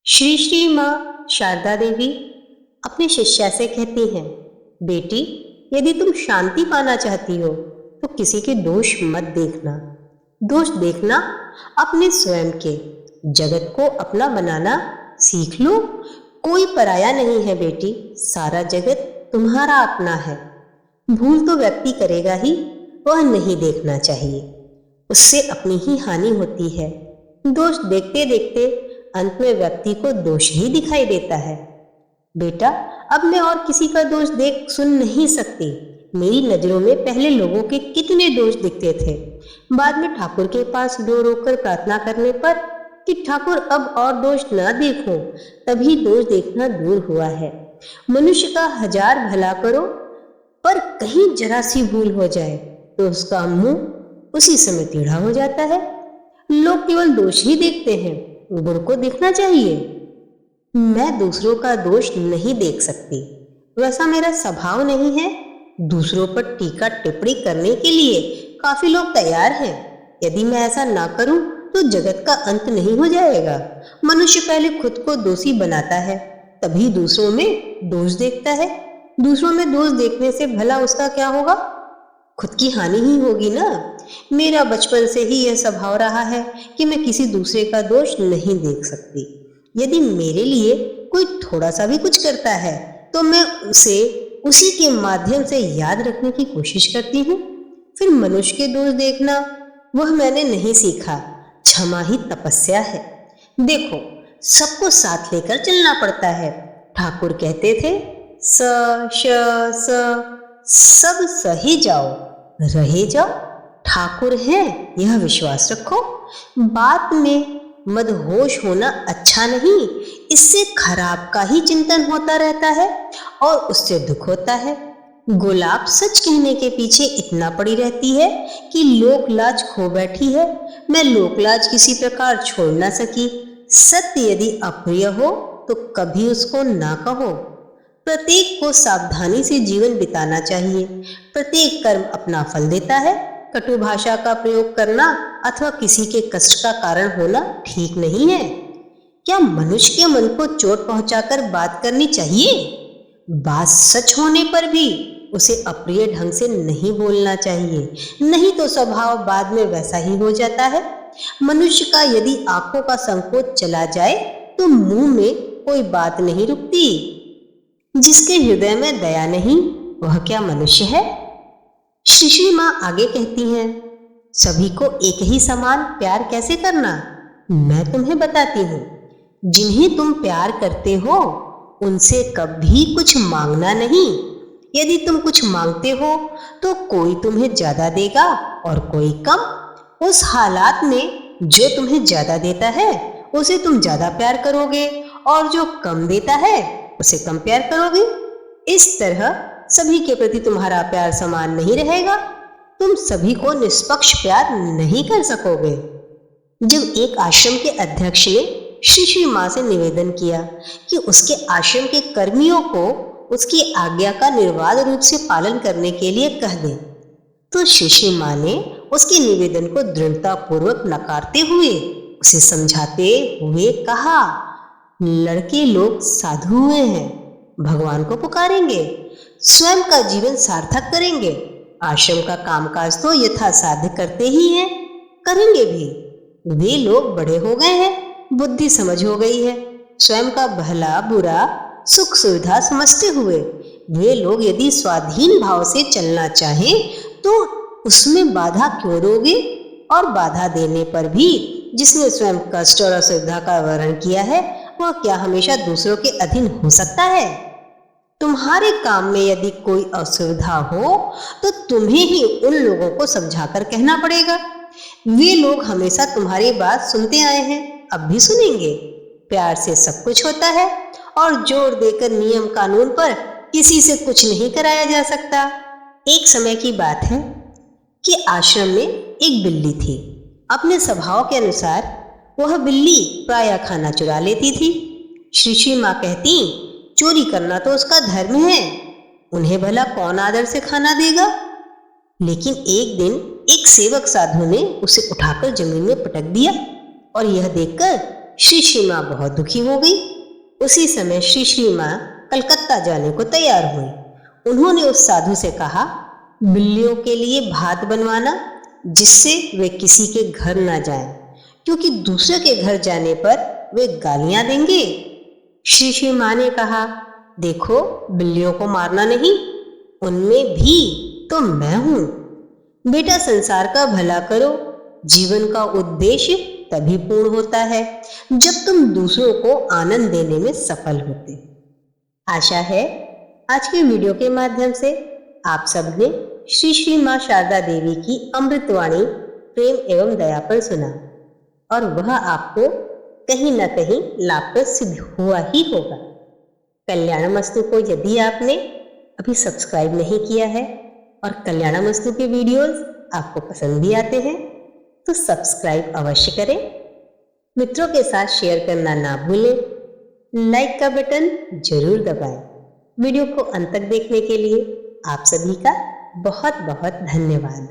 श्री श्री माँ शारदा देवी अपनी शिष्या से कहती हैं, बेटी, यदि तुम शांति पाना चाहती हो तो किसी के दोष मत देखना। दोष देखना अपने स्वयं के। जगत को अपना बनाना सीख लो। कोई पराया नहीं है बेटी, सारा जगत तुम्हारा अपना है। भूल तो व्यक्ति करेगा ही, वह नहीं देखना चाहिए, उससे अपनी ही हानि होती है। दोष देखते देखते अंत में व्यक्ति को दोष ही दिखाई देता है। बेटा, अब मैं और किसी का दोष देख सुन नहीं सकती। मेरी नजरों में पहले लोगों के कितने दोष दिखते थे, बाद में ठाकुर के पास रो रो कर प्रार्थना करने पर कि ठाकुर अब और दोष न देखो, तभी दोष देखना दूर हुआ है। मनुष्य का 1000 भला करो, पर कहीं जरा सी भूल हो जाए तो उसका मुंह उसी समय टेढ़ा हो जाता है। लोग केवल दोष ही देखते हैं, गुण को देखना चाहिए। मैं दूसरों का दोष नहीं देख सकती, वैसा मेरा स्वभाव नहीं है। दूसरों पर टीका टिप्पणी करने के लिए काफी लोग तैयार हैं। यदि मैं ऐसा ना करूं तो जगत का अंत नहीं हो जाएगा। मनुष्य पहले खुद को दोषी बनाता है, तभी दूसरों में दोष देखता है। दूसरों में दोष देखने से भला उसका क्या होगा? खुद की हानि ही होगी ना। मेरा बचपन से ही यह स्वभाव रहा है कि मैं किसी दूसरे का दोष नहीं देख सकती। यदि मेरे लिए कोई थोड़ा सा भी कुछ करता है तो मैं उसे उसी के माध्यम से याद रखने की कोशिश करती हूँ। फिर मनुष्य के दोष देखना, वह मैंने नहीं सीखा। क्षमा ही तपस्या है। देखो, सबको साथ लेकर चलना पड़ता है। ठाकुर कहते थे, स श स सब सही जाओ, रहे जाओ। ठाकुर हैं, यह विश्वास रखो। बात में मदहोश होना अच्छा नहीं, इससे खराब का ही चिंतन होता रहता है और उससे दुख होता है। गुलाब सच कहने के पीछे इतना पड़ी रहती है कि लोक लाज खो बैठी है। मैं लोक लाज किसी प्रकार छोड़ ना सकी। सत्य यदि अप्रिय हो तो कभी उसको ना कहो। प्रत्येक को सावधानी से जीवन बिताना चाहिए। प्रत्येक कर्म अपना फल देता है। कटु भाषा का प्रयोग करना अथवा किसी के कष्ट का कारण होना ठीक नहीं है। क्या मनुष्य के मन को चोट पहुंचाकर बात करनी चाहिए? बात सच होने पर भी उसे अप्रिय ढंग से नहीं बोलना चाहिए, नहीं तो स्वभाव बाद में वैसा ही हो जाता है। मनुष्य का यदि आंखों का संकोच चला जाए तो मुंह में कोई बात नहीं रुकती। जिसके हृदय में दया नहीं, वह क्या मनुष्य है? श्री माँ आगे कहती हैं, सभी को एक ही समान प्यार कैसे करना, मैं तुम्हें बताती हूँ। जिन्हें तुम प्यार करते हो उनसे कभी कुछ मांगना नहीं। यदि तुम कुछ मांगते हो तो कोई तुम्हें ज्यादा देगा और कोई कम। उस हालात में जो तुम्हें ज्यादा देता है उसे तुम ज्यादा प्यार करोगे और जो कम देता है उसे कम प्यार करोगे। इस तरह सभी के प्रति तुम्हारा प्यार समान नहीं रहेगा। तुम सभी को निष्पक्ष प्यार नहीं कर सकोगे। जब एक आश्रम के अध्यक्ष ने श्री माँ से निवेदन किया कि उसके आश्रम के कर्मियों को उसकी आज्ञा का निर्बाध रूप से पालन करने के लिए कह दें, तो श्री माँ ने उसके निवेदन को दृढ़ता पूर्वक नकारते हुए उसे समझाते हुए कहा, लड़के लोग साधु हुए हैं, भगवान को पुकारेंगे, स्वयं का जीवन सार्थक करेंगे, आश्रम का कामकाज तो यथासाध्य करते ही हैं, करेंगे भी। वे लोग बड़े हो गए हैं, बुद्धि समझ हो गई है। स्वयं का भला बुरा सुख सुविधा समझते हुए वे लोग यदि स्वाधीन भाव से चलना चाहें तो उसमें बाधा क्यों दोगे? और बाधा देने पर भी जिसने स्वयं कष्ट और असुविधा का वर्णन किया है वह क्या हमेशा दूसरों के अधीन हो सकता है? तुम्हारे काम में यदि कोई असुविधा हो तो तुम्हें ही उन लोगों को समझाकर कहना पड़ेगा। वे लोग हमेशा तुम्हारी बात सुनते आए हैं, अब भी सुनेंगे। प्यार से सब कुछ होता है और जोर देकर नियम कानून पर किसी से कुछ नहीं कराया जा सकता। एक समय की बात है कि आश्रम में एक बिल्ली थी। अपने स्वभाव के अनुसार वह बिल्ली प्रायः खाना चुरा लेती थी। श्री माँ कहती, चोरी करना तो उसका धर्म है, उन्हें भला कौन आदर से खाना देगा? लेकिन एक दिन एक सेवक साधु ने उसे उठाकर जमीन में पटक दिया और यह देखकर श्री माँ बहुत दुखी हो गई। उसी समय श्री माँ कलकत्ता जाने को तैयार हुई। उन्होंने उस साधु से कहा, बिल्लियों के लिए भात बनवाना जिससे वे किसी के घर ना जाएं, क्योंकि दूसरे के घर जाने पर वे गालियां देंगे। श्री माँ ने कहा, देखो बिल्लियों को मारना नहीं, उनमें भी तो मैं हूं। बेटा संसार का भला करो, जीवन का उद्देश्य तभी पूर्ण होता है जब तुम दूसरों को आनंद देने में सफल होते। आशा है आज के वीडियो के माध्यम से आप सबने श्री माँ शारदा देवी की अमृतवाणी प्रेम एवं दया पर सुना और वह आपको कहीं न कहीं लाभप्रद सिद्ध हुआ ही होगा। कल्याणमस्तु को यदि आपने अभी सब्सक्राइब नहीं किया है और कल्याणमस्तु के वीडियोस आपको पसंद भी आते हैं तो सब्सक्राइब अवश्य करें। मित्रों के साथ शेयर करना ना भूलें। लाइक का बटन जरूर दबाएं। वीडियो को अंत तक देखने के लिए आप सभी का बहुत बहुत धन्यवाद।